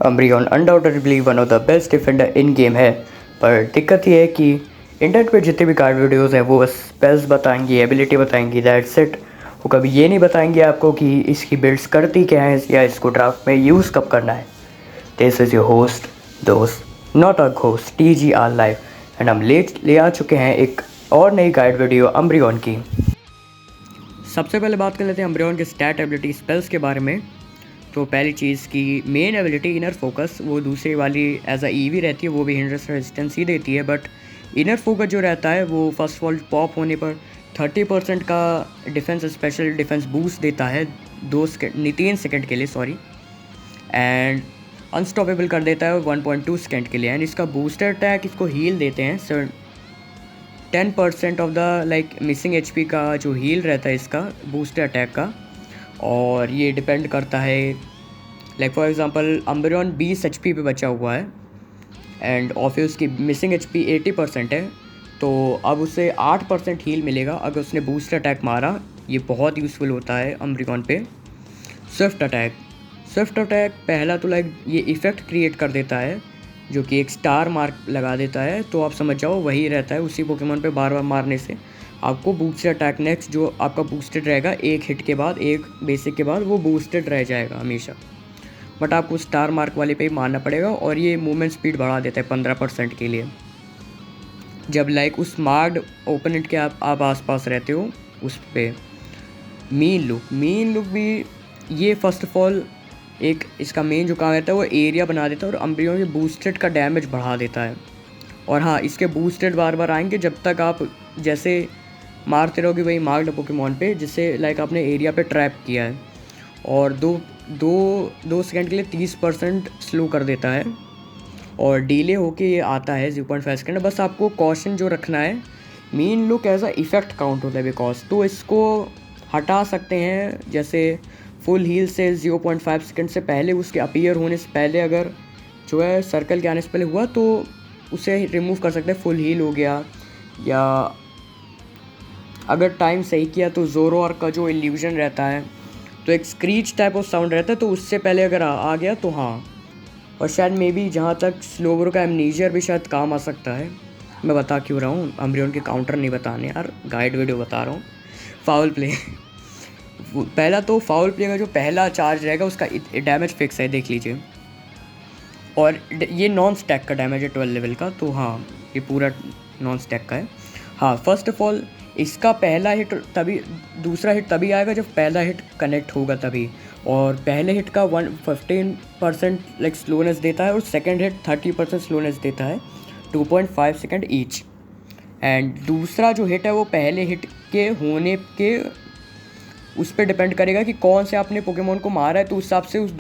अम्ब्रियन undoubtedly one of the best defender in game है, पर दिक्कत ये है कि इंटरनेट पे जितने भी कार्ड वीडियोज़ हैं वो बस स्पेल्स बताएंगी, एबिलिटी बताएंगी, दैट्स इट। वो कभी ये नहीं बताएंगे आपको कि इसकी बिल्ड्स करती क्या है या इसको ड्राफ्ट में यूज़ कब करना है। दिस इज़ योर होस्ट दोस्त, not a ghost, TGR live, and हम ले आ चुके हैं एक और नई गाइड वीडियो अम्ब्रियन की। सबसे पहले बात कर लेते हैं अम्ब्रियन के स्टैट एबिलिटी स्पेल्स के बारे में। तो पहली चीज़ की मेन एबिलिटी इनर फोकस, वो दूसरी वाली एज अ ईवी रहती है, वो भी हिंड्रेंस रेजिस्टेंस ही देती है, बट इनर फोकस जो रहता है वो फर्स्ट ऑफ ऑल पॉप होने पर 30% का डिफेंस स्पेशल डिफेंस बूस्ट देता है 3 सेकेंड के लिए, सॉरी, एंड अनस्टॉपेबल कर देता है 1.2 सेकेंड के लिए। एंड इसका बूस्टर अटैक इसको हील देते हैं, sir 10% of the missing HP का जो हील रहता है इसका बूस्टर अटैक का। और ये डिपेंड करता है फॉर एग्जांपल अम्ब्रियन 20 HP पे बचा हुआ है एंड ऑफिस की मिसिंग HP 80% है, तो अब उसे 8% हील मिलेगा अगर उसने बूस्टर अटैक मारा। ये बहुत यूज़फुल होता है अम्ब्रियन पे। स्विफ्ट अटैक पहला तो ये इफ़ेक्ट क्रिएट कर देता है जो कि एक स्टार मार्क लगा देता है, तो आप समझ जाओ वही रहता है। उसी पोकेमॉन पे बार बार मारने से आपको बूस्टर अटैक नेक्स्ट जो आपका बूस्टेड रहेगा, एक हिट के बाद, एक बेसिक के बाद वो बूस्टेड रह जाएगा हमेशा, बट आपको स्टार मार्क वाले पे ही मारना पड़ेगा। और ये मूवमेंट स्पीड बढ़ा देता है 15% के लिए जब उस मार्क्ड ओपोनेंट के आप आसपास रहते हो उस पर। मीन लुक भी ये फर्स्ट ऑफ ऑल एक इसका मेन जो काम रहता है वो एरिया बना देता है और अम्ब्रियन के बूस्टेड का डैमेज बढ़ा देता है। और हाँ, इसके बूस्टेड बार बार आएंगे जब तक आप जैसे मारते रहोगे वही मार्क्ड पोकेमॉन पे जिससे आपने एरिया पे ट्रैप किया है। और दो सेकंड के लिए 30% स्लो कर देता है और डिले होके ये आता है 0.5 सेकंड। बस आपको कॉशन जो रखना है, mean look as a effect count होता है बिकॉज, तो इसको हटा सकते हैं। जैसे फुल हील से 0.5 सेकंड से पहले, उसके अपीयर होने से पहले अगर जो है सर्कल के आने से पहले हुआ तो उसे रिमूव कर सकते हैं, फुल हील हो गया। या अगर टाइम सही किया तो ज़ोरोआर का जो इल्यूजन रहता है तो एक स्क्रीच टाइप ऑफ साउंड रहता है, तो उससे पहले अगर आ गया तो हाँ। और शायद मे बी जहाँ तक स्लोवर का एमनीजियर भी शायद काम आ सकता है। मैं बता क्यों रहा हूँ, अम्ब्रियन के काउंटर नहीं बताने यार, गाइड वीडियो बता रहा हूँ। फाउल प्ले पहला तो फाउल प्ले का जो पहला चार्ज रहेगा उसका डैमेज फिक्स है, देख लीजिए। और ये नॉन स्टैक का डैमेज है 12 लेवल का, तो हाँ ये पूरा नॉन स्टैक का है। हाँ, फर्स्ट ऑफ ऑल इसका पहला हिट तभी, दूसरा हिट तभी आएगा जब पहला हिट कनेक्ट होगा तभी। और पहले हिट का 15% स्लोनेस देता है और सेकंड हिट 30% स्लोनेस देता है, 2.5 सेकंड ईच। एंड दूसरा जो हिट है वो पहले हिट के होने के उस पर डिपेंड करेगा कि कौन से आपने पोकेमॉन को मारा है, तो उस हिसाब से उस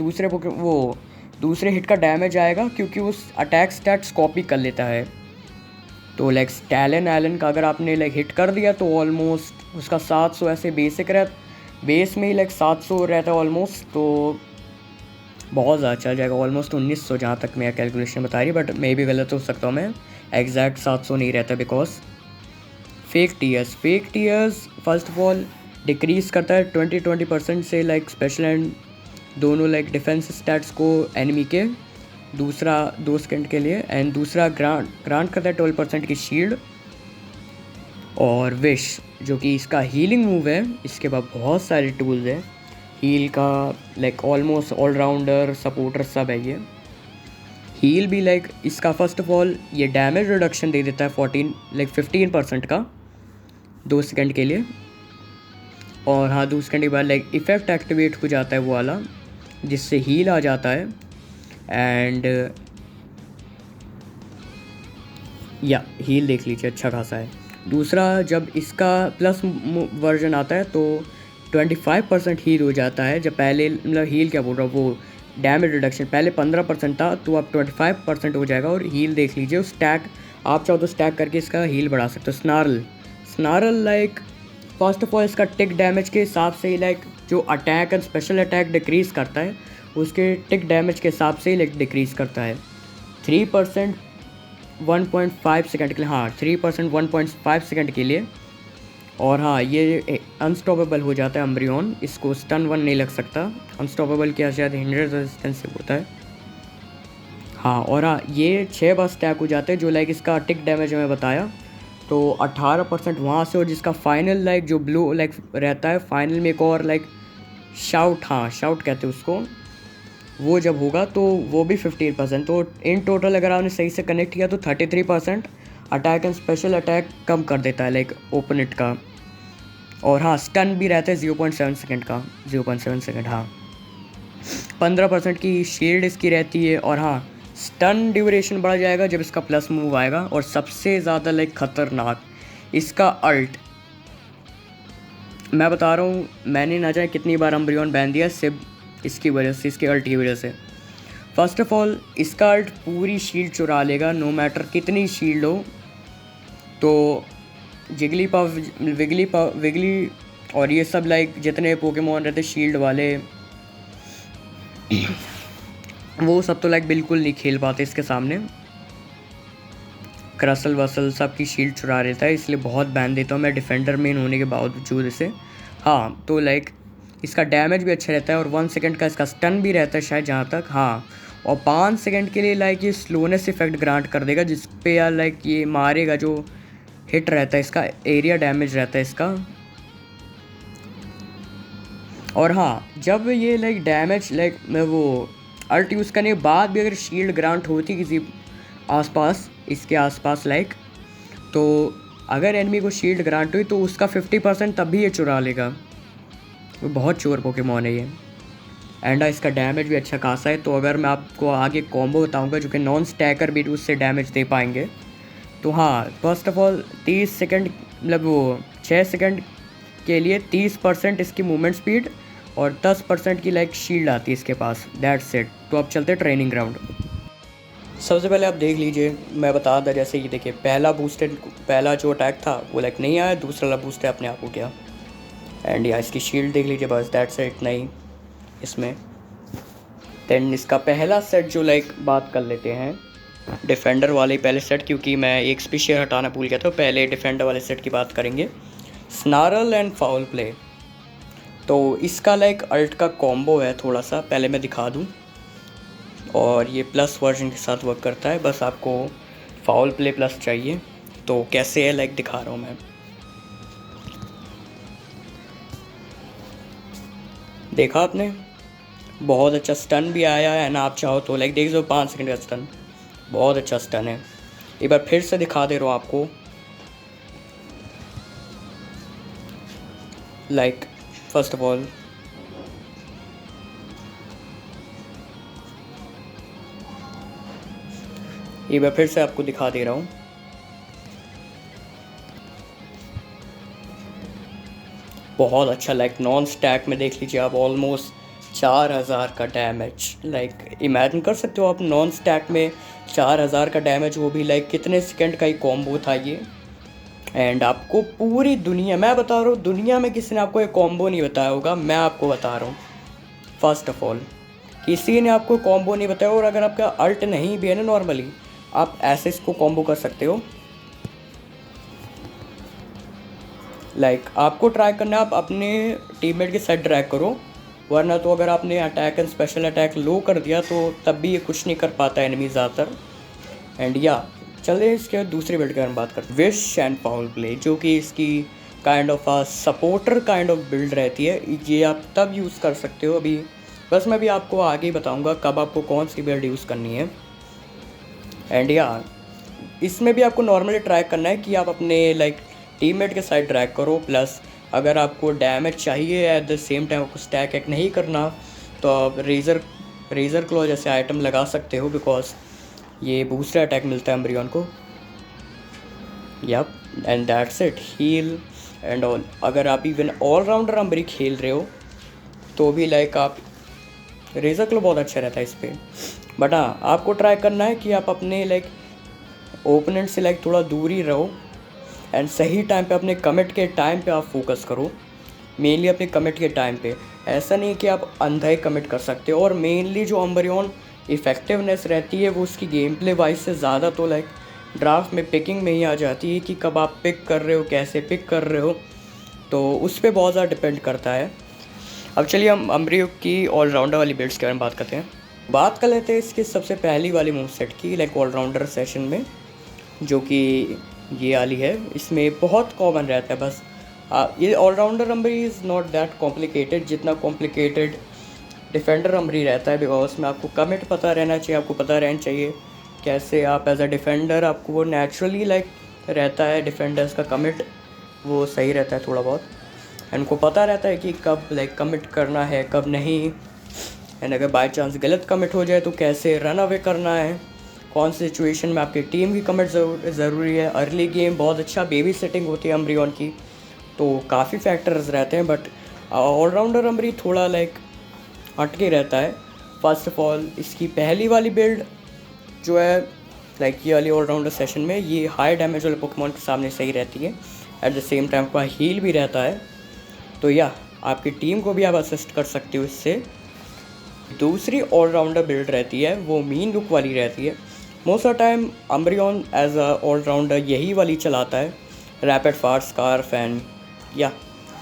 दूसरे हिट का डैमेज आएगा, क्योंकि उस अटैक स्टैट्स कॉपी कर लेता है। तो स्टैलन एलन का अगर आपने हिट कर दिया तो ऑलमोस्ट उसका 700 ऐसे बेसिक बेस में ही 700 रहता है ऑलमोस्ट, तो बहुत ज़्यादा चल जाएगा। ऑलमोस्ट 1900 जहाँ तक मेरा कैलकुलेशन बता रही है, बट मैं भी गलत हो सकता हूँ, मैं एग्जैक्ट 700 नहीं रहता because fake tears first of all decrease करता है 20% से स्पेशल एंड दोनों डिफेंस स्टैट्स को एनिमी के, दूसरा 2 सेकंड के लिए, एंड दूसरा ग्रांट करता है 12% की शील्ड। और विश जो कि इसका हीलिंग मूव है, इसके बाद बहुत सारे टूल्स हैं हील का, ऑलमोस्ट ऑलराउंडर सपोर्टर सब है ये। हील भी इसका फर्स्ट ऑफ ऑल ये डैमेज रिडक्शन दे देता है 15% का 2 सेकंड के लिए। और हाँ, 2 सेकंड के बाद इफ़ेक्ट एक्टिवेट हो जाता है वो वाला जिससे हील आ जाता है। एंड या हील देख लीजिए अच्छा खासा है। दूसरा जब इसका प्लस वर्जन आता है तो 25% हील हो जाता है। जब पहले हील क्या बोल रहा हूँ, वो डैमेज रिडक्शन पहले 15% था तो अब 25% हो जाएगा। और हील देख लीजिए, स्टैक आप चाहो तो स्टैक करके इसका हील बढ़ा सकते हो। स्नारल फर्स्ट ऑफ ऑल इसका टिक डैमेज के हिसाब से ही जो attack and special attack decrease करता है उसके टिक डैमेज के हिसाब से ही डिक्रीज़ करता है। 3% 1.5 सेकंड के लिए, हाँ 3% 1.5 सेकंड के लिए। और हाँ, ये अनस्टॉपेबल हो जाता है अम्ब्रियन, इसको स्टन 1 नहीं लग सकता। अनस्टॉपेबल क्या शायद हिंड्रेंस रेजिस्टेंस से होता है। हाँ, और हाँ, ये 6 बार स्टैक हो जाते हैं जो लाइक इसका टिक डैमेज मैं बताया, तो 18% वहाँ से, और जिसका फाइनल लाइक जो ब्लू लाइक रहता है फाइनल में एक और लाइक शाउट, हाँ शाउट कहते हैं उसको, वो जब होगा तो वो भी 15%। तो इन टोटल अगर आपने सही से कनेक्ट किया तो 33% अटैक एंड स्पेशल अटैक कम कर देता है लाइक ओपोनेंट का। और हाँ, स्टन भी रहता है 0.7 सेकेंड का, 0.7 सेकेंड, हाँ। 15% की शील्ड इसकी रहती है। और हाँ, स्टन ड्यूरेशन बढ़ जाएगा जब इसका प्लस मूव आएगा। और सबसे ज़्यादा लाइक ख़तरनाक इसका अल्ट, मैं बता रहा हूँ, मैंने ना जाने कितनी बार अम्ब्रियन बैन दिया सिर्फ इसकी वजह से, इसके अल्ट की वजह से। फर्स्ट ऑफ ऑल इसका अल्ट पूरी शील्ड चुरा लेगा, नो मैटर कितनी शील्ड हो। तो विगली और ये सब लाइक जितने पोकेमॉन रहते शील्ड वाले वो सब तो लाइक बिल्कुल नहीं खेल पाते इसके सामने। क्रसल वसल सब की शील्ड चुरा रहता है, इसलिए बहुत बैन देता हूँ मैं डिफेंडर मेन होने के बावजूद इसे। हाँ, तो लाइक इसका डैमेज भी अच्छा रहता है, और 1 सेकेंड का इसका स्टन भी रहता है शायद जहाँ तक, हाँ। और 5 सेकेंड के लिए लाइक ये स्लोनेस इफेक्ट ग्रांट कर देगा, जिस पे यार लाइक ये मारेगा, जो हिट रहता है इसका, एरिया डैमेज रहता है इसका। और हाँ, जब ये लाइक डैमेज लाइक मैं वो अल्ट यूज़ करने के बाद भी अगर शील्ड ग्रांट होती किसी आसपास, इसके आसपास लाइक, तो अगर एनिमी को शील्ड ग्रांट हुई तो उसका 50% तब भी ये चुरा लेगा। वो बहुत चोर पोकेमॉन है ये। एंड इसका डैमेज भी अच्छा खासा है। तो अगर मैं आपको आगे कॉम्बो बताऊंगा जो कि नॉन स्टैकर भी उससे डैमेज दे पाएंगे, तो हाँ, फर्स्ट ऑफ ऑल 30 सेकंड मतलब वो 6 सेकंड के लिए 30% इसकी मूवमेंट स्पीड और 10% की लाइक शील्ड आती है इसके पास, दैट्स इट। तो अब चलते ट्रेनिंग ग्राउंड। सबसे पहले आप देख लीजिए, मैं बता था जैसे कि देखिए, पहला जो अटैक था वो लाइक नहीं आया, दूसरा वाला बूस्ट अपने आप हो गया। एंड या इसकी शील्ड देख लीजिए, बस दैट्स इट, नहीं इसमें। देन इसका पहला सेट जो लाइक बात कर लेते हैं डिफेंडर वाले पहले सेट, क्योंकि मैं एक स्पीशियर हटाना भूल गया था, पहले डिफेंडर वाले सेट की बात करेंगे। स्नारल एंड फाउल प्ले, तो इसका लाइक अल्ट का कॉम्बो है थोड़ा सा, पहले मैं दिखा दूं। और ये प्लस वर्जन के साथ वर्क करता है, बस आपको फाउल प्ले प्लस चाहिए। तो कैसे है लाइक दिखा रहा हूँ मैं, देखा आपने, बहुत अच्छा स्टन भी आया है ना। आप चाहो तो लाइक देख लो 5 सेकंड का स्टन, बहुत अच्छा स्टन है। एक बार फिर से दिखा दे रहा हूँ आपको, लाइक फर्स्ट ऑफ ऑल एक बार फिर से आपको दिखा दे रहा हूँ। बहुत अच्छा लाइक नॉन स्टैक में देख लीजिए आप, ऑलमोस्ट 4000 का डैमेज। लाइक इमेजिन कर सकते हो आप, नॉन स्टैक में 4000 का डैमेज, वो भी लाइक कितने सेकंड का ही कॉम्बो था ये। एंड आपको पूरी दुनिया, मैं बता रहा हूँ, दुनिया में किसी ने आपको ये कॉम्बो नहीं बताया होगा, मैं आपको बता रहा हूँ। फर्स्ट ऑफ ऑल किसी ने आपको कॉम्बो नहीं बताया। और अगर आपका अल्ट नहीं भी है ना, नॉर्मली आप ऐसे इसको कॉम्बो कर सकते हो। लाइक आपको ट्राई करना है, आप अपने टीममेट के साथ ड्रैग करो, वरना तो अगर आपने अटैक एंड स्पेशल अटैक लो कर दिया तो तब भी ये कुछ नहीं कर पाता एनिमी ज़्यादातर। एंड या चलिए इसके दूसरी बिल्ड की हम बात करते हैं, विश एंड फाउल प्ले, जो कि इसकी kind of ah supporter kind of build रहती है। ये आप तब यूज़ कर सकते हो, अभी बस मैं भी आपको आगे ही बताऊँगा कब आपको कौन सी बिल्ड यूज़ करनी है। एंड या इसमें भी आपको नॉर्मली ट्राई करना है कि आप अपने लाइक टीममेट के साथ ड्रैग करो। प्लस अगर आपको डैमेज चाहिए एट द सेम टाइम आपको स्टैक एक नहीं करना, तो आप रेजर क्लॉ जैसे आइटम लगा सकते हो, बिकॉज ये बूस्टर अटैक मिलता है अम्ब्रियन को। Yup, and that's it, heal and all. अगर आप इवन ऑलराउंडर अम्ब्री खेल रहे हो तो भी लाइक आप रेजर क्लॉ बहुत अच्छा रहता है इस पर। बट हाँ, आपको ट्राई करना है कि आप अपने लाइक ओपोनेंट से लाइक थोड़ा दूर ही रहो, एंड सही टाइम पे अपने कमिट के टाइम पे आप फोकस करो, मेनली अपने कमिट के टाइम पे। ऐसा नहीं कि आप अंधा ही कमिट कर सकते हो। और मेनली जो अम्ब्रियन इफ़ेक्टिवनेस रहती है वो उसकी गेम प्ले वाइज से ज़्यादा तो लाइक ड्राफ्ट में पिकिंग में ही आ जाती है, कि कब आप पिक कर रहे हो, कैसे पिक कर रहे हो, तो उस पर बहुत ज़्यादा डिपेंड करता है। अब चलिए हम अम्ब्रियो की ऑलराउंडर वाली बिल्ड्स के बारे में बात करते हैं। बात कर लेते हैं इसकी सबसे पहली वाली मूव सेट की, लाइक ऑलराउंडर सेशन में, जो कि ये वाली है। इसमें बहुत कॉमन रहता है बस। ये ऑलराउंडर रंबरी इज़ नॉट दैट कॉम्प्लिकेटेड जितना कॉम्प्लिकेटेड डिफेंडर रंबरी रहता है, बिकॉज उसमें आपको कमिट पता रहना चाहिए, आपको पता रहना चाहिए कैसे आप एज अ डिफेंडर, आपको वो नेचुरली लाइक रहता है डिफेंडर्स का कमिट, वो सही रहता है थोड़ा बहुत। इनको पता रहता है कि कब लाइक कमिट करना है कब नहीं, एंड अगर बाय चांस गलत कमिट हो जाए तो कैसे रन अवे करना है, कौन सी सिचुएशन में आपकी टीम की कमिट ज़रूरी है। अर्ली गेम बहुत अच्छा बेबी सेटिंग होती है अम्ब्रियन की, तो काफ़ी फैक्टर्स रहते हैं, बट ऑलराउंडर अम्ब्री थोड़ा लाइक हटके रहता है। फर्स्ट ऑफ ऑल इसकी पहली वाली बिल्ड जो है लाइक ये वाली ऑलराउंडर सेशन में, ये हाई डैमेज वाले पोकेमॉन के सामने सही रहती है, एट द सेम टाइम का हील भी रहता है, तो या आपकी टीम को भी आप असिस्ट कर सकते हो इससे। दूसरी ऑलराउंडर बिल्ड रहती है वो मीन लुक वाली रहती है। मोस्ट ऑफ टाइम अम्ब्रियन एज अ ऑलराउंडर यही वाली चलाता है, रैपिड फायर स्कार्फ, एंड या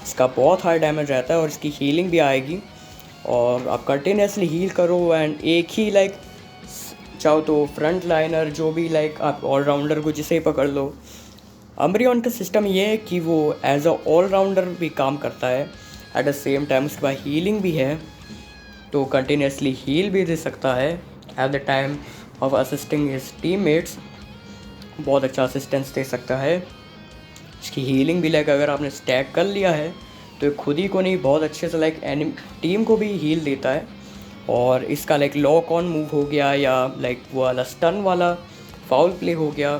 इसका बहुत हाई डैमेज रहता है और इसकी हीलिंग भी आएगी, और आप कंटिन्यूसली हील करो, एंड एक ही लाइक चाहो तो फ्रंट लाइनर जो भी लाइक आप ऑलराउंडर को जिसे ही पकड़ लो। अम्ब्रियन का सिस्टम ये है कि वो एज अ ऑलराउंडर भी काम करता है, एट द सेम टाइम उसके पास हीलिंग भी है, तो कंटिन्यूसली हील भी दे सकता है at the time of assisting his teammates, बहुत अच्छा असिस्टेंस दे सकता है। इसकी हीलिंग भी लाइक अगर आपने स्टैक कर लिया है तो खुद ही को नहीं बहुत अच्छे से लाइक टीम को भी हील देता है। और इसका लाइक लॉक ऑन मूव हो गया या लाइक वो वाला स्टन वाला फाउल प्ले हो गया,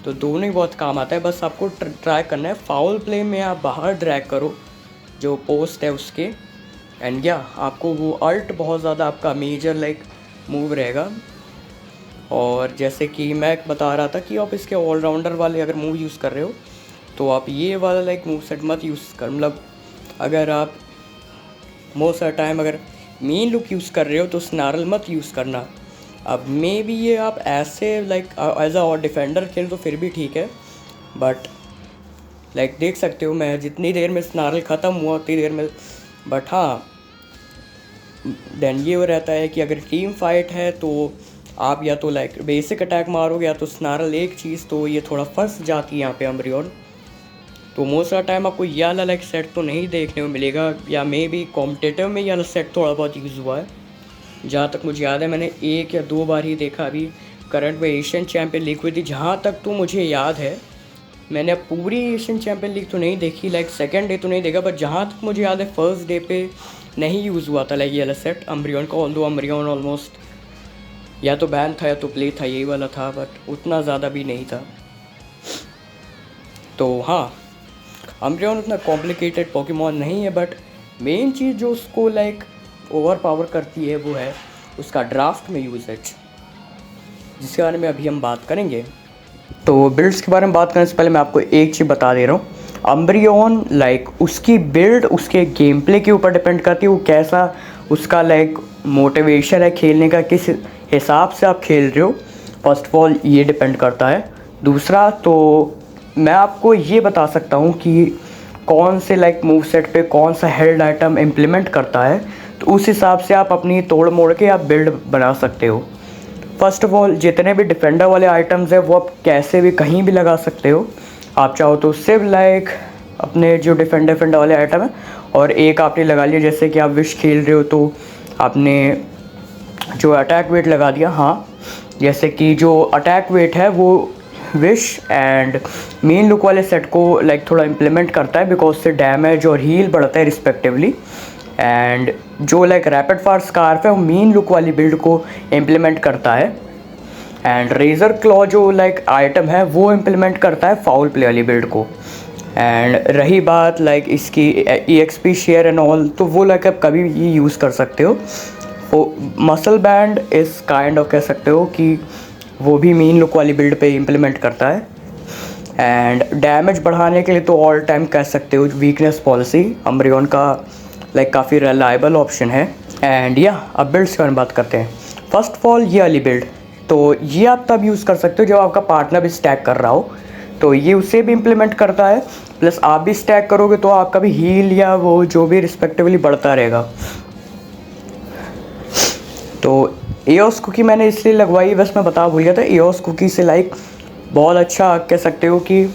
तो दोनों ही बहुत काम आता है। बस आपको ट्राई करना है फाउल प्ले में आप बाहर ड्रैग करो जो पोस्ट है उसके, एंड या आपको वो अल्ट बहुत ज़्यादा आपका मेजर लाइक मूव रहेगा। और जैसे कि मैं बता रहा था कि आप इसके ऑलराउंडर वाले अगर मूव यूज़ कर रहे हो तो आप ये वाला लाइक मूव सेट मत यूज़ कर, मतलब अगर आप मोस्ट ऑफ टाइम अगर मीन लुक यूज़ कर रहे हो तो स्नारल मत यूज़ करना। अब मे बी ये आप ऐसे लाइक एज अ और डिफेंडर खेल तो फिर भी ठीक है, बट लाइक देख सकते हो मैं जितनी देर में स्नारल ख़त्म हुआ उतनी देर में, बट हाँ देन ये वो रहता है कि अगर टीम फाइट है तो आप या तो लाइक बेसिक अटैक मारोगे या तो स्नारल एक चीज़, तो ये थोड़ा फंस जाती है यहाँ पे अम्ब्रियन। तो मोस्ट ऑफ टाइम आपको ये वाला लाइक सेट तो नहीं देखने को मिलेगा, या मे बी कॉम्पिटिटिव में ये वाला सेट थोड़ा बहुत यूज़ हुआ है। जहाँ तक मुझे याद है मैंने 1 या 2 बार ही देखा अभी करंट में एशियन चैम्पियन लीग हुई थी, जहाँ तक तो मुझे याद है। मैंने अब पूरी एशियन चैम्पियन लीग तो नहीं देखी, लाइक सेकेंड डे तो नहीं देखा, बट जहाँ तक मुझे याद है फर्स्ट डे पे नहीं यूज़ हुआ था लाइक ये वाला सेट अम्ब्रियन का। ऑल्दो अम्ब्रियन ऑलमोस्ट या तो बैन था या तो प्ले था, यही वाला था, बट उतना ज़्यादा भी नहीं था। तो हाँ अम्ब्रियन उतना कॉम्प्लिकेटेड पोकेमॉन नहीं है, बट मेन चीज़ जो उसको लाइक ओवर पावर करती है वो है उसका ड्राफ्ट में यूजेज, जिसके बारे में अभी हम बात करेंगे। तो बिल्ड्स के बारे में बात करने से पहले मैं आपको एक चीज़ बता दे रहा हूँ, अम्ब्रियन लाइक उसकी बिल्ड उसके गेम प्ले के ऊपर डिपेंड करती है, वो कैसा उसका लाइक मोटिवेशन है खेलने का, किस हिसाब से आप खेल रहे हो, फर्स्ट ऑफ ऑल ये डिपेंड करता है। दूसरा तो मैं आपको ये बता सकता हूँ कि कौन से लाइक मूव सेट पे कौन सा हेल्ड आइटम इम्प्लीमेंट करता है, तो उस हिसाब से आप अपनी तोड़ मोड़ के आप बिल्ड बना सकते हो। फर्स्ट ऑफ ऑल जितने भी डिफेंडर वाले आइटम्स हैं वो आप कैसे भी कहीं भी लगा सकते हो। आप चाहो तो सिर्फ लाइक अपने जो डिफेंडर वाले आइटम है और एक आपने लगा लिया, जैसे कि आप विश खेल रहे हो तो आपने जो अटैक वेट लगा दिया। हाँ जैसे कि जो अटैक वेट है वो विश एंड मेन लुक वाले सेट को लाइक थोड़ा इम्प्लीमेंट करता है, बिकॉज से डैमेज और हील बढ़ता है रिस्पेक्टिवली। एंड जो लाइक रैपिड फायर स्कार्फ है वो मेन लुक वाली बिल्ड को इम्प्लीमेंट करता है। एंड रेजर क्लॉ जो लाइक आइटम है वो इम्प्लीमेंट करता है फाउल प्ले वाली बिल्ड को। एंड रही बात लाइक इसकी EXP शेयर एंड ऑल, तो वो लाइक आप कभी भी यूज़ कर सकते हो। वो मसल बैंड इस काइंड ऑफ कह सकते हो कि वो भी मेन लुक वाली बिल्ड पे इम्प्लीमेंट करता है। एंड डैमेज बढ़ाने के लिए तो ऑल टाइम कह सकते हो वीकनेस पॉलिसी अम्ब्रियन का लाइक काफ़ी रिलायबल ऑप्शन है। एंड या अब बिल्ड्स के बारे में बात करते हैं। फर्स्ट ऑफ ऑल ये वाली बिल्ड, तो ये आप तब यूज़ कर सकते हो जब आपका पार्टनर भी स्टैक कर रहा हो, तो ये उसे भी इम्प्लीमेंट करता है, प्लस आप भी स्टैक करोगे तो आपका भी हील या वो जो भी रिस्पेक्टिवली बढ़ता रहेगा। तो एओस कुकी मैंने इसलिए लगवाई, बस मैं बता भूल गया था, एओस कुकी से लाइक बहुत अच्छा कह सकते हो कि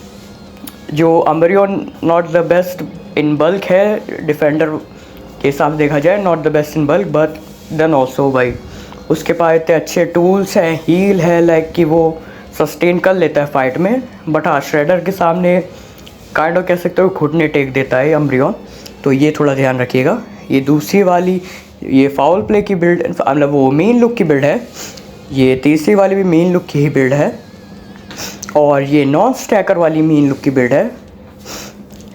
जो Umbreon not the best in bulk है डिफेंडर के हिसाब से देखा जाए, not the best in bulk, but then also भाई उसके पास इतने अच्छे टूल्स हैं, हील है लाइक कि वो सस्टेन कर लेता है फाइट में। बट हाँ, श्रेडर के सामने काइंड ऑफ कह सकते हो घुटने टेक देता है अम्ब्रियोन, तो ये थोड़ा ध्यान रखिएगा। ये दूसरी वाली ये फाउल प्ले की बिल्ड, मतलब वो मेन लुक की बिल्ड है। ये तीसरी वाली भी मेन लुक की ही बिल्ड है, और ये नॉन स्टैकर वाली मेन लुक की बिल्ड है।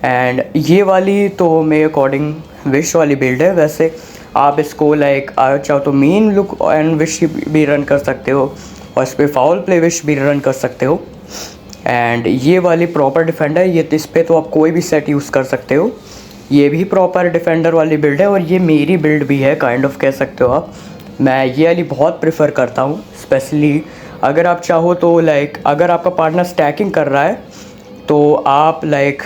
एंड ये वाली तो मेरे अकॉर्डिंग विश वाली बिल्ड है। वैसे आप इसको लाइक चाहो तो मेन लुक एंड विश भी रन कर सकते हो, और इस पर फाउल प्ले विश भी रन कर सकते हो। एंड ये वाली प्रॉपर डिफेंडर, ये इस पर तो आप कोई भी सेट यूज़ कर सकते हो। ये भी प्रॉपर डिफेंडर वाली बिल्ड है, और ये मेरी बिल्ड भी है काइंड ऑफ कह सकते हो आप। मैं ये वाली बहुत प्रेफर करता हूँ, स्पेशली अगर आप चाहो तो लाइक अगर आपका पार्टनर स्टैकिंग कर रहा है तो आप like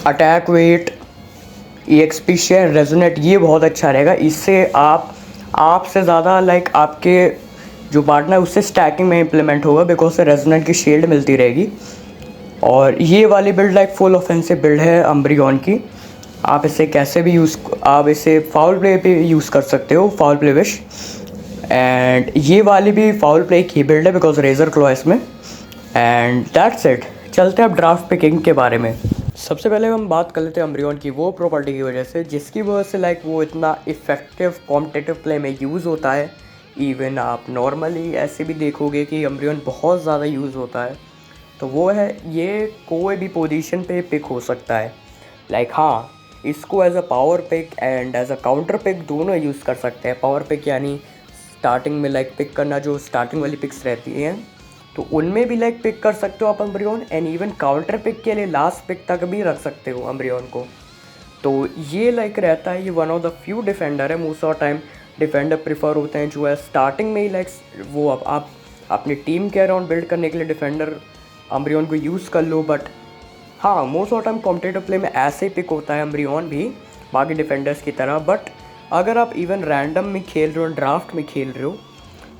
attack weight, EXP share, resonate, ये बहुत अच्छा रहेगा। इससे आपसे ज़्यादा लाइक आपके जो पार्टनर उससे स्टैकिंग में इम्प्लीमेंट होगा, बिकॉज से रेजोनेट की शील्ड मिलती रहेगी। और ये वाली build like full offensive build है अम्ब्रियोन की। आप इसे कैसे भी आप इसे फाउल प्ले पे यूज़ कर सकते हो, फाउल प्ले विश। एंड ये वाली भी फाउल प्ले की बिल्ड है बिकॉज रेजर क्लॉ इसमें। And that's it. चलते हैं अब ड्राफ्ट पिकिंग के बारे में। सबसे पहले हम बात कर लेते हैं अम्ब्रियोन की वो प्रॉपर्टी की वजह से जिसकी वजह से लाइक वो इतना इफ़ेक्टिव कॉम्पिटिटिव प्ले में यूज़ होता है। इवन आप नॉर्मली ऐसे भी देखोगे कि अम्ब्रियोन बहुत ज़्यादा यूज़ होता है, तो वो है ये कोई भी पोजीशन पे पिक हो सकता है। लाइक हाँ, इसको as a power pick and as a counter pick दोनों यूज़ कर सकते हैं। पावर पिक यानी स्टार्टिंग में लाइक पिक करना, जो स्टार्टिंग वाली पिक्स रहती हैं तो उनमें भी लाइक पिक कर सकते हो आप अम्ब्रियोन। एंड इवन काउंटर पिक के लिए लास्ट पिक तक भी रख सकते हो अम्ब्रियोन को। तो ये लाइक रहता है, ये one of the few defender है, most of time defender prefer होते हैं जो है स्टार्टिंग में ही लाइक वो आप अपनी टीम के अराउंड बिल्ड करने के लिए डिफेंडर अम्ब्रियोन को यूज़ कर लो। बट हाँ, most of time competitive play में ऐसे ही पिक होता है अम्ब्रियोन भी बाकी डिफेंडर्स की तरह। बट अगर आप इवन रैंडम में खेल रहे हो, ड्राफ्ट में खेल रहे हो,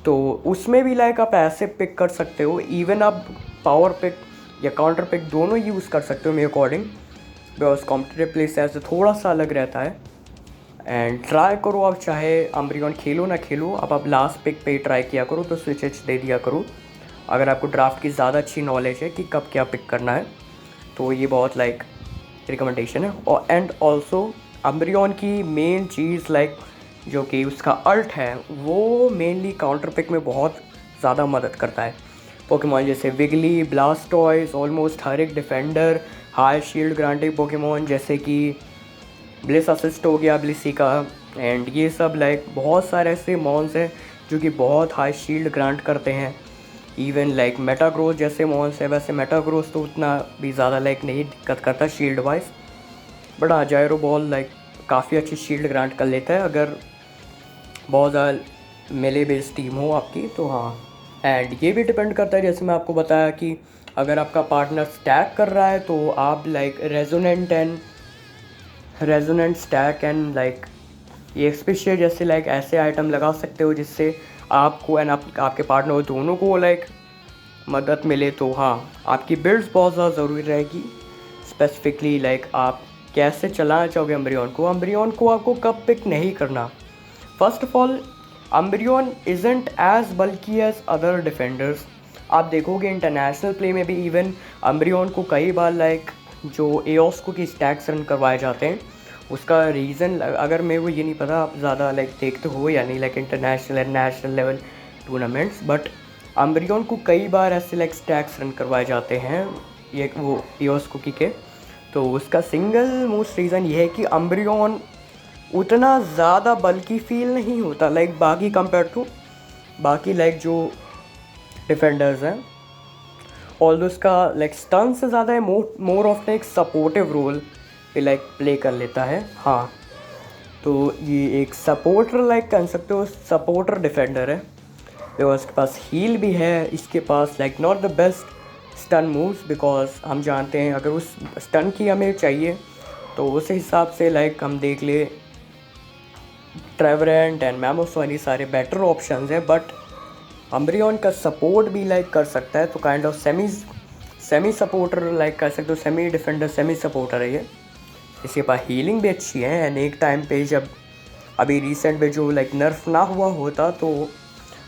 तो उसमें भी लाइक आप ऐसे पिक कर सकते हो। इवन आप पावर पिक या काउंटर पिक दोनों यूज़ कर सकते हो मेरे अकॉर्डिंग, बिकॉज कॉम्पिटिटिव प्ले से ऐसे थोड़ा सा अलग रहता है। एंड ट्राई करो, आप चाहे अम्ब्रियोन खेलो ना खेलो, आप लास्ट पिक पे ट्राई किया करो, तो स्विचेज दे दिया करो अगर आपको ड्राफ्ट की ज़्यादा अच्छी नॉलेज है कि कब क्या पिक करना है। तो ये बहुत लाइक रिकमेंडेशन है। और एंड ऑल्सो अम्ब्रियोन की मेन चीज़ लाइक जो कि उसका अल्ट है वो मेनली काउंटर पिक में बहुत ज़्यादा मदद करता है। पोकेमॉन जैसे विगली, ब्लास्टॉयज, ऑलमोस्ट हर एक defender, high shield granting Pokemon जैसे कि ब्लिस असिस्ट हो गया ब्लिसी का, एंड ये सब लाइक बहुत सारे ऐसे मॉन्स हैं जो कि बहुत हाई शील्ड ग्रांट करते हैं। इवन लाइक मेटाग्रोथ जैसे मॉन्स है, वैसे मेटाग्रोथ तो उतना भी ज़्यादा लाइक नहीं दिक्कत करता शील्ड वाइज, बट हाँ जायरो बॉल लाइक काफ़ी अच्छी शील्ड ग्रांट कर लेता है अगर बहुत ज़्यादा मेले बेस्ड टीम हो आपकी, तो हाँ। एंड ये भी डिपेंड करता है, जैसे मैं आपको बताया कि अगर आपका पार्टनर स्टैक कर रहा है तो आप like resonant stack and like ये स्पेशल जैसे लाइक ऐसे आइटम लगा सकते हो जिससे आपको एंड आपके पार्टनर को दोनों को लाइक मदद मिले। तो हाँ, आपकी बिल्ड्स बहुत ज़्यादा ज़रूरी रहेगी। स्पेसिफिकली लाइक आप कैसे चलाना चाहोगे अम्ब्रियोन को आपको कब पिक नहीं करना। First of all, Umbreon isn't as bulky as other defenders. आप देखोगे इंटरनेशनल प्ले में भी इवन अम्ब्रियोन को कई बार लाइक जो एओस को की स्टैक्स रन करवाए जाते हैं। उसका रीज़न अगर मेरे को ये नहीं पता, आप ज़्यादा लाइक देखते हो या नहीं like international and national level tournaments, but Umbreon को कई बार ऐसे लाइक स्टैक्स रन करवाए जाते हैं ये वो एओस कुकी के। तो उसका सिंगल मोस्ट रीज़न ये है कि अम्ब्रियोन उतना ज़्यादा बल्कि फील नहीं होता लाइक बाकी कंपेयर टू बाकी लाइक जो डिफेंडर्स हैं। ऑल्दो उसका लाइक स्टन से ज़्यादा है मोर ऑफ एक सपोर्टिव रोल पे लाइक प्ले कर लेता है। हाँ, तो ये एक सपोर्टर लाइक कह सकते हो, सपोर्टर डिफेंडर है। बिकॉज इसके पास हील भी है, इसके पास like not the best stun moves, because हम जानते हैं अगर उस स्टन की हमें चाहिए तो उस हिसाब से लाइक हम देख ले ट्रेवरेंट एंड मैमोफनी सारे बेटर ऑप्शन हैं, बट अम्ब्रियन का सपोर्ट भी लाइक कर सकता है, तो kind of semi supporter like कर सकते हो, सेमी डिफेंडर सेमी सपोर्टर है ये। इसके पास हीलिंग भी अच्छी है, एंड एक टाइम पे जब अभी रिसेंट में जो लाइक नर्फ ना हुआ होता तो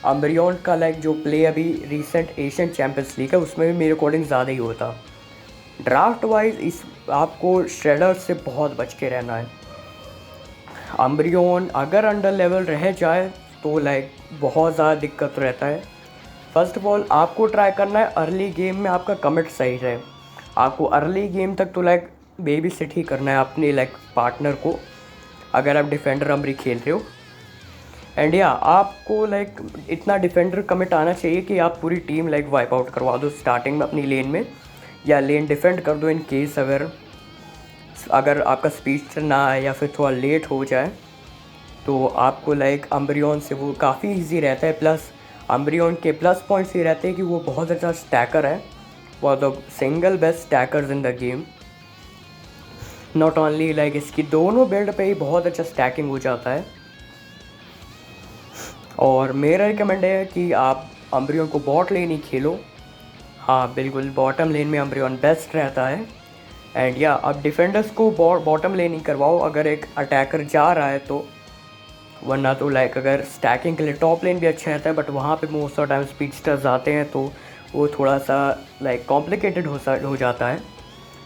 अम्ब्रियन का लाइक जो प्ले अभी रिसेंट एशियन चैम्पियंस लीग है उसमें भी मेरे अकॉर्डिंग ज़्यादा ही होता। ड्राफ्ट वाइज इस आपको श्रेडर से बहुत बच के रहना है। अम्ब्रियन अगर अंडर लेवल रह जाए तो लाइक बहुत ज़्यादा दिक्कत रहता है। फर्स्ट ऑफ ऑल आपको ट्राई करना है अर्ली गेम में आपका कमिट सही रहे। आपको अर्ली गेम तक तो लाइक बेबी सिट ही करना है अपने लाइक पार्टनर को, अगर आप डिफेंडर अम्ब्री खेल रहे हो। एंड या आपको लाइक इतना डिफेंडर कमिट आना चाहिए कि आप पूरी टीम लाइक वाइप आउट करवा दो स्टार्टिंग में अपनी लेन में, या लेन डिफेंड कर दो इन केस अगर आपका स्पीड ना आए या फिर थोड़ा लेट हो जाए तो आपको लाइक अम्ब्रियन से वो काफ़ी इजी रहता है। प्लस अम्ब्रियन के प्लस पॉइंट्स ये रहते हैं कि वो बहुत अच्छा स्टैकर है, one of single best stackers in the game. Not only like इसकी दोनों बिल्ड पे ही बहुत अच्छा स्टैकिंग हो जाता है। और मेरा रिकमेंड है कि आप अम्ब्रियन को बॉट लेन ही खेलो। हाँ बिल्कुल, बॉटम लेन में अम्ब्रियन बेस्ट रहता है। एंड या आप डिफेंडर्स को बॉटम लेन ही करवाओ अगर एक अटैकर जा रहा है तो, वरना तो लाइक अगर स्टैकिंग के लिए टॉप लेन भी अच्छा रहता है, बट वहाँ पे मोस्ट ऑफ टाइम स्पीडस्टर्स आते हैं तो वो थोड़ा सा लाइक कॉम्प्लिकेटेड हो जाता है।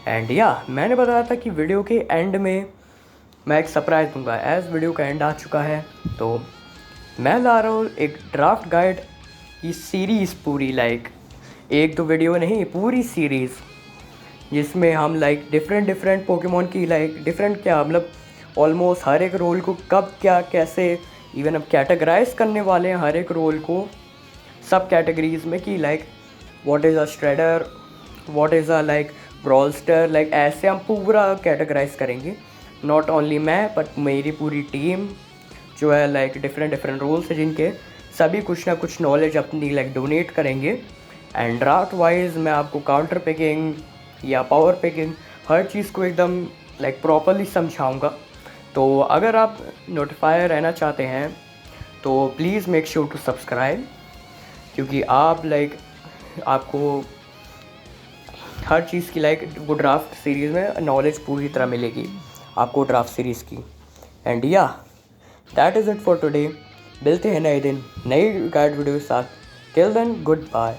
एंड या मैंने बताया था कि वीडियो के एंड में मैं एक सरप्राइज़ दूंगा। एज वीडियो का एंड आ चुका है तो मैं ला रहा हूँ एक ड्राफ्ट गाइड की सीरीज़ पूरी, लाइक एक दो वीडियो नहीं, पूरी सीरीज़, जिसमें हम लाइक डिफरेंट पोकेमॉन की लाइक डिफरेंट क्या मतलब ऑलमोस्ट हर एक रोल को कब क्या कैसे इवन अब कैटेगराइज करने वाले हैं हर एक रोल को सब कैटेगरीज में, कि like what is a shredder, what is a like ब्रॉलस्टर, लाइक ऐसे हम पूरा कैटेगराइज करेंगे। नॉट ओनली मैं बट मेरी पूरी टीम जो है लाइक डिफरेंट रोल्स हैं जिनके सभी कुछ ना कुछ नॉलेज अपनी लाइक डोनेट करेंगे। एंड ड्राफ्ट वाइज मैं आपको काउंटर पिकिंग या पावर पिकिंग हर चीज़ को एकदम लाइक प्रॉपरली समझाऊंगा। तो अगर आप नोटिफाई रहना चाहते हैं तो please make sure to subscribe, क्योंकि आप लाइक आपको हर चीज़ की लाइक वो ड्राफ्ट सीरीज़ में नॉलेज पूरी तरह मिलेगी आपको ड्राफ्ट सीरीज़ की। And yeah that is it for today. मिलते हैं नए दिन नई गाइड वीडियो के साथ। Till then good bye.